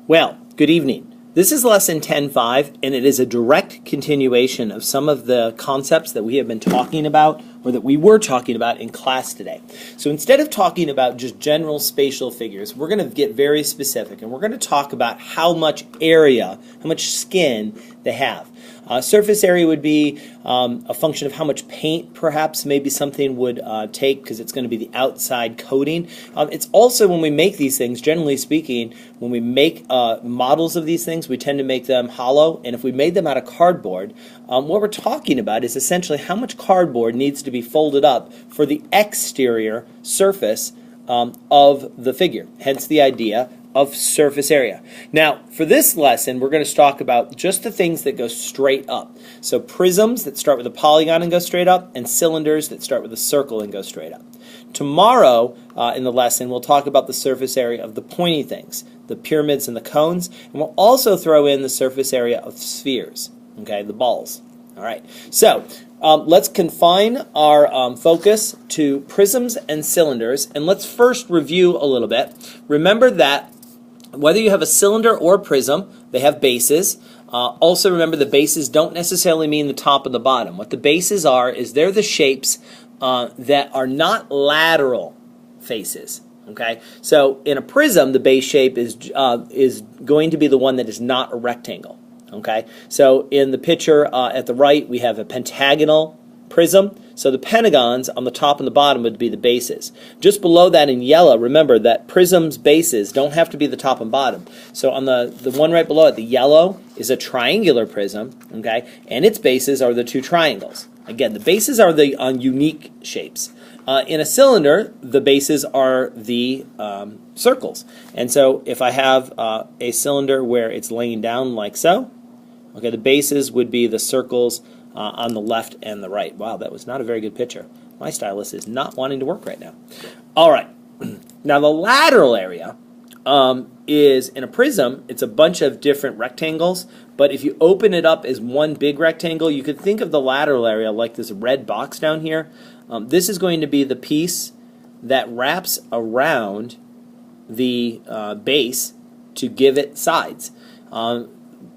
Well, good evening. This is lesson 10.5, and it is a direct continuation of some of the concepts that we have been talking about, or that we were talking about in class today. So instead of talking about just general spatial figures, we're going to get very specific, and we're going to talk about how much area, how much skin they have. Surface area would be a function of how much paint perhaps maybe something would take, because it's going to be the outside coating. It's also when we make these things, generally speaking, when we make models of these things, we tend to make them hollow, and if we made them out of cardboard, what we're talking about is essentially how much cardboard needs to be folded up for the exterior surface of the figure, hence the idea of surface area. Now, for this lesson, we're going to talk about just the things that go straight up. So prisms that start with a polygon and go straight up, and cylinders that start with a circle and go straight up. Tomorrow in the lesson, we'll talk about the surface area of the pointy things, the pyramids and the cones, and we'll also throw in the surface area of spheres, okay, the balls. All right, so let's confine our focus to prisms and cylinders, and let's first review a little bit. Remember that whether you have a cylinder or a prism, they have bases. Also remember the bases don't necessarily mean the top and the bottom. What the bases are is they're the shapes that are not lateral faces. Okay, so in a prism, the base shape is going to be the one that is not a rectangle. Okay, so in the picture at the right, we have a pentagonal prism. So the pentagons on the top and the bottom would be the bases. Just below that in yellow, remember that prism's bases don't have to be the top and bottom. So on the one right below it, the yellow is a triangular prism, okay, and its bases are the two triangles. Again, the bases are the unique shapes. In a cylinder, the bases are the circles. And so if I have a cylinder where it's laying down like so, okay, the bases would be the circles on the left and the right. Wow, that was not a very good picture. My stylus is not wanting to work right now. All right. Now the lateral area is, in a prism, it's a bunch of different rectangles, but if you open it up as one big rectangle, you could think of the lateral area like this red box down here. This is going to be the piece that wraps around the base to give it sides.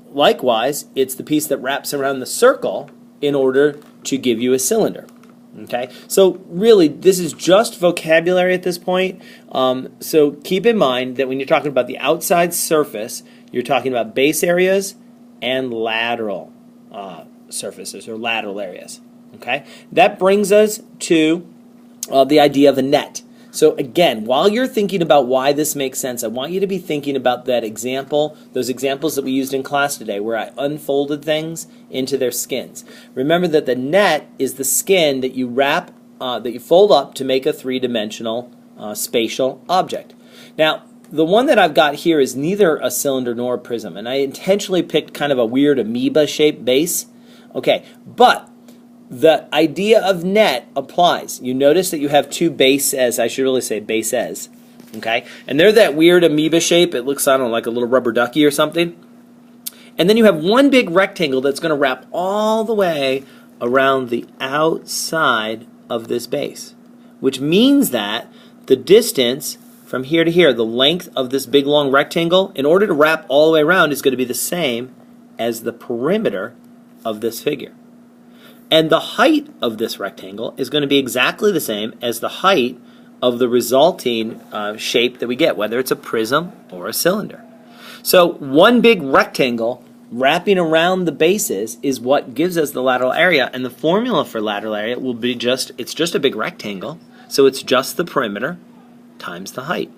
Likewise, it's the piece that wraps around the circle in order to give you a cylinder. Okay, so really this is just vocabulary at this point. So keep in mind that when you're talking about the outside surface, you're talking about base areas and lateral surfaces or lateral areas. Okay, that brings us to the idea of a net. So again, while you're thinking about why this makes sense, I want you to be thinking about that example, those examples that we used in class today where I unfolded things into their skins. Remember that the net is the skin that you wrap, that you fold up to make a three-dimensional spatial object. Now, the one that I've got here is neither a cylinder nor a prism, and I intentionally picked kind of a weird amoeba-shaped base. Okay, but the idea of net applies. You notice that you have two bases, I should really say bases, okay? And they're that weird amoeba shape. It looks, I don't know, like a little rubber ducky or something. And then you have one big rectangle that's going to wrap all the way around the outside of this base, which means that the distance from here to here, the length of this big long rectangle, in order to wrap all the way around, is going to be the same as the perimeter of this figure. And the height of this rectangle is going to be exactly the same as the height of the resulting shape that we get, whether it's a prism or a cylinder. So one big rectangle wrapping around the bases is what gives us the lateral area, and the formula for lateral area will be it's just a big rectangle, so it's just the perimeter times the height.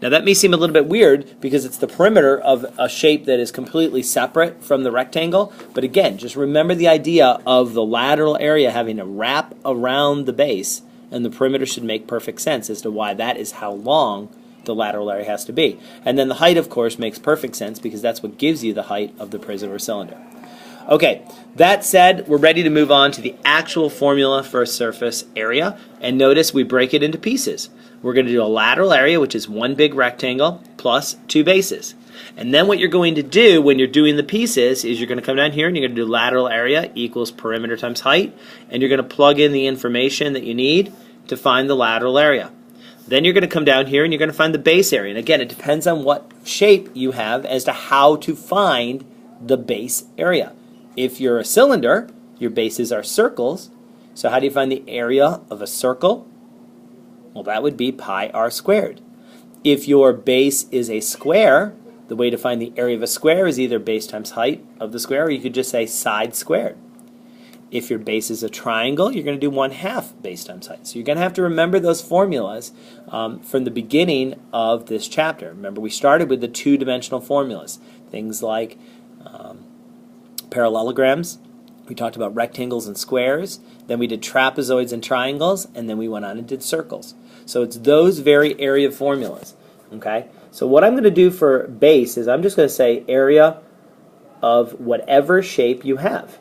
Now that may seem a little bit weird because it's the perimeter of a shape that is completely separate from the rectangle, but again, just remember the idea of the lateral area having a wrap around the base, and the perimeter should make perfect sense as to why that is how long the lateral area has to be. And then the height, of course, makes perfect sense because that's what gives you the height of the prism or cylinder. Okay, that said, we're ready to move on to the actual formula for a surface area, and notice we break it into pieces. We're going to do a lateral area, which is one big rectangle plus two bases. And then what you're going to do when you're doing the pieces is you're going to come down here and you're going to do lateral area equals perimeter times height, and you're going to plug in the information that you need to find the lateral area. Then you're going to come down here and you're going to find the base area. And again, it depends on what shape you have as to how to find the base area. If you're a cylinder, your bases are circles. So how do you find the area of a circle? Well, that would be pi r squared. If your base is a square, the way to find the area of a square is either base times height of the square, or you could just say side squared. If your base is a triangle, you're going to do 1/2 base times height. So you're going to have to remember those formulas from the beginning of this chapter. Remember, we started with the two-dimensional formulas, things like parallelograms. We talked about rectangles and squares. Then we did trapezoids and triangles, and then we went on and did circles. So it's those very area formulas. Okay. So what I'm going to do for base is I'm just going to say area of whatever shape you have.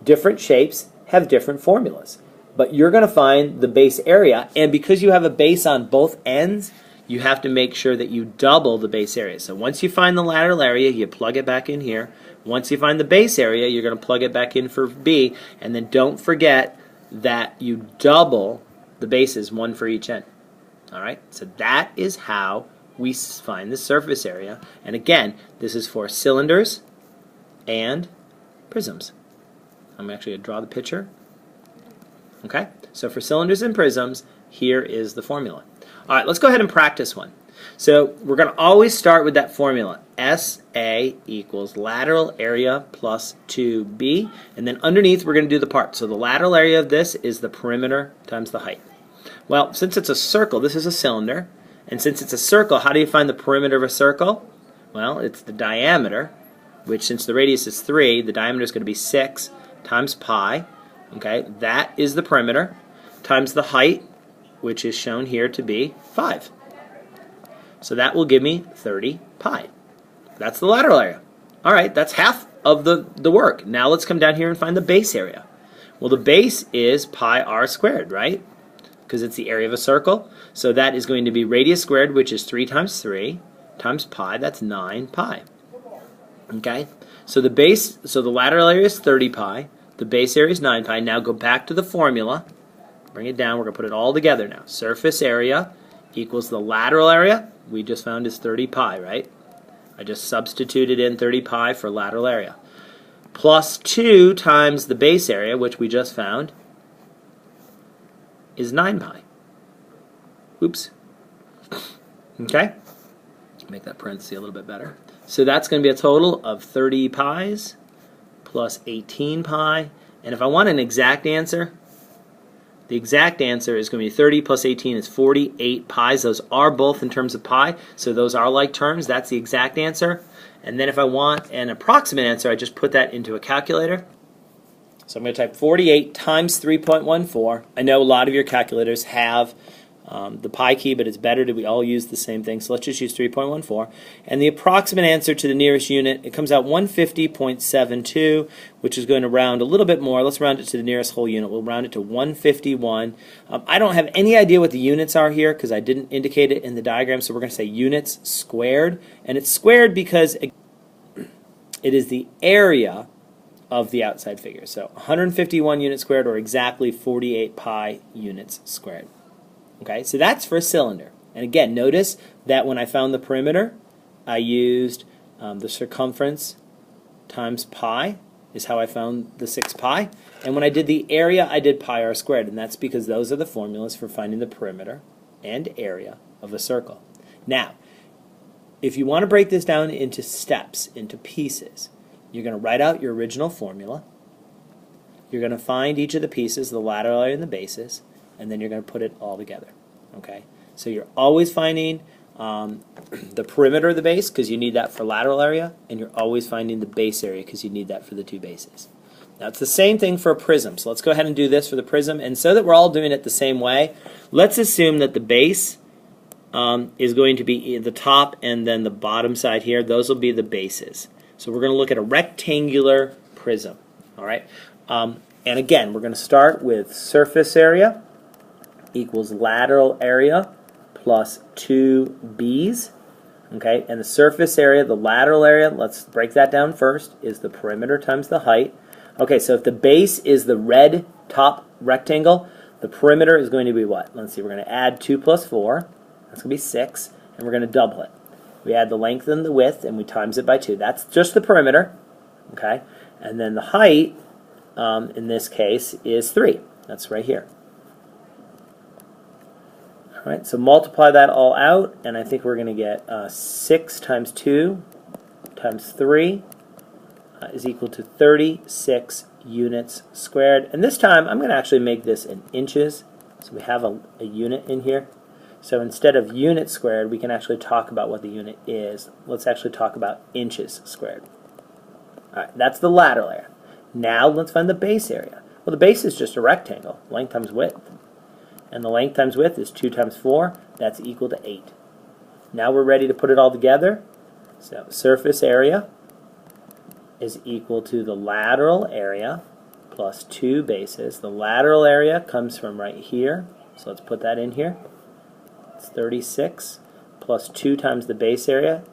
Different shapes have different formulas, but you're going to find the base area, and because you have a base on both ends, you have to make sure that you double the base area. So once you find the lateral area, you plug it back in here. Once you find the base area, you're going to plug it back in for B, and then don't forget that you double the bases, one for each end. All right, so that is how we find the surface area. And again, this is for cylinders and prisms. I'm actually going to draw the picture. Okay, so for cylinders and prisms, here is the formula. All right, let's go ahead and practice one. So we're going to always start with that formula. SA equals lateral area plus 2B. And then underneath, we're going to do the part. So the lateral area of this is the perimeter times the height. Well, since it's a circle, this is a cylinder. And since it's a circle, how do you find the perimeter of a circle? Well, it's the diameter, which since the radius is 3, the diameter is going to be 6 times pi. Okay, that is the perimeter, times the height, which is shown here to be 5. So that will give me 30 pi. That's the lateral area. All right, that's half of the work. Now let's come down here and find the base area. Well, the base is pi r squared, right? Because it's the area of a circle. So that is going to be radius squared, which is 3 times 3 times pi. That's 9 pi. Okay, so the lateral area is 30 pi. The base area is 9 pi. Now go back to the formula. Bring it down. We're going to put it all together now. Surface area equals the lateral area. We just found is 30 pi, right? I just substituted in 30 pi for lateral area. Plus 2 times the base area, which we just found, is 9 pi. Oops. Okay? Make that parenthesis a little bit better. So that's going to be a total of 30 pi's plus 18 pi. And if I want an exact answer, the exact answer is going to be 30 plus 18 is 48 pi's. Those are both in terms of pi, so those are like terms. That's the exact answer. And then if I want an approximate answer, I just put that into a calculator. So I'm going to type 48 times 3.14. I know a lot of your calculators have the pi key, but it's better that we all use the same thing. So let's just use 3.14. And the approximate answer to the nearest unit, it comes out 150.72, which is going to round a little bit more. Let's round it to the nearest whole unit. We'll round it to 151. I don't have any idea what the units are here because I didn't indicate it in the diagram, so we're going to say units squared. And it's squared because it is the area of the outside figure. So 151 units squared, or exactly 48 pi units squared. Okay, so that's for a cylinder. And again, notice that when I found the perimeter, I used the circumference times pi is how I found the 6 pi. And when I did the area, I did pi r squared. And that's because those are the formulas for finding the perimeter and area of a circle. Now, if you want to break this down into steps, into pieces, you're going to write out your original formula. You're going to find each of the pieces, the lateral area and the bases, and then you're going to put it all together. Okay, so you're always finding the perimeter of the base because you need that for lateral area, and you're always finding the base area because you need that for the two bases. Now it's the same thing for a prism. So let's go ahead and do this for the prism, and so that we're all doing it the same way, let's assume that the base is going to be the top and then the bottom side here. Those will be the bases. So we're going to look at a rectangular prism. All right, and again, we're going to start with surface area equals lateral area plus 2b's. Okay, and the surface area, the lateral area, let's break that down first, is the perimeter times the height. Okay, so if the base is the red top rectangle, The perimeter is going to be what? Let's see, we're going to add 2 plus 4. That's going to be 6, and we're going to double it. We add the length and the width, and we times it by 2. That's just the perimeter, okay? And then the height, in this case, is 3. That's right here. All right, so multiply that all out, and I think we're going to get 6 times 2 times 3 is equal to 36 units squared. And this time, I'm going to actually make this in inches. So we have a unit in here. So instead of units squared, we can actually talk about what the unit is. Let's actually talk about inches squared. All right, that's the lateral area. Now let's find the base area. Well, the base is just a rectangle, length times width. And the length times width is 2 times 4. That's equal to 8. Now we're ready to put it all together. So surface area is equal to the lateral area plus 2 bases. The lateral area comes from right here. So let's put that in here. It's 36 plus 2 times the base area.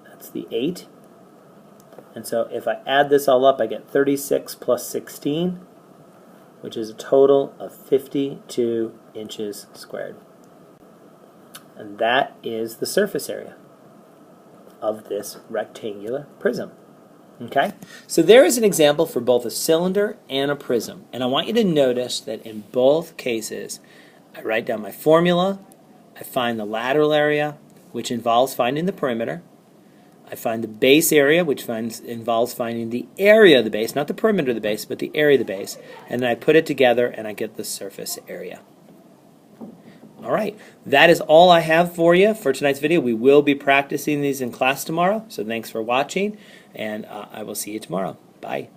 That's the 8. And so if I add this all up, I get 36 plus 16, which is a total of 52 inches squared. And that is the surface area of this rectangular prism. Okay? So there is an example for both a cylinder and a prism. And I want you to notice that in both cases, I write down my formula, I find the lateral area, which involves finding the perimeter, I find the base area, which involves finding the area of the base, not the perimeter of the base, but the area of the base, and then I put it together and I get the surface area. All right, that is all I have for you for tonight's video. We will be practicing these in class tomorrow, so thanks for watching, and I will see you tomorrow. Bye.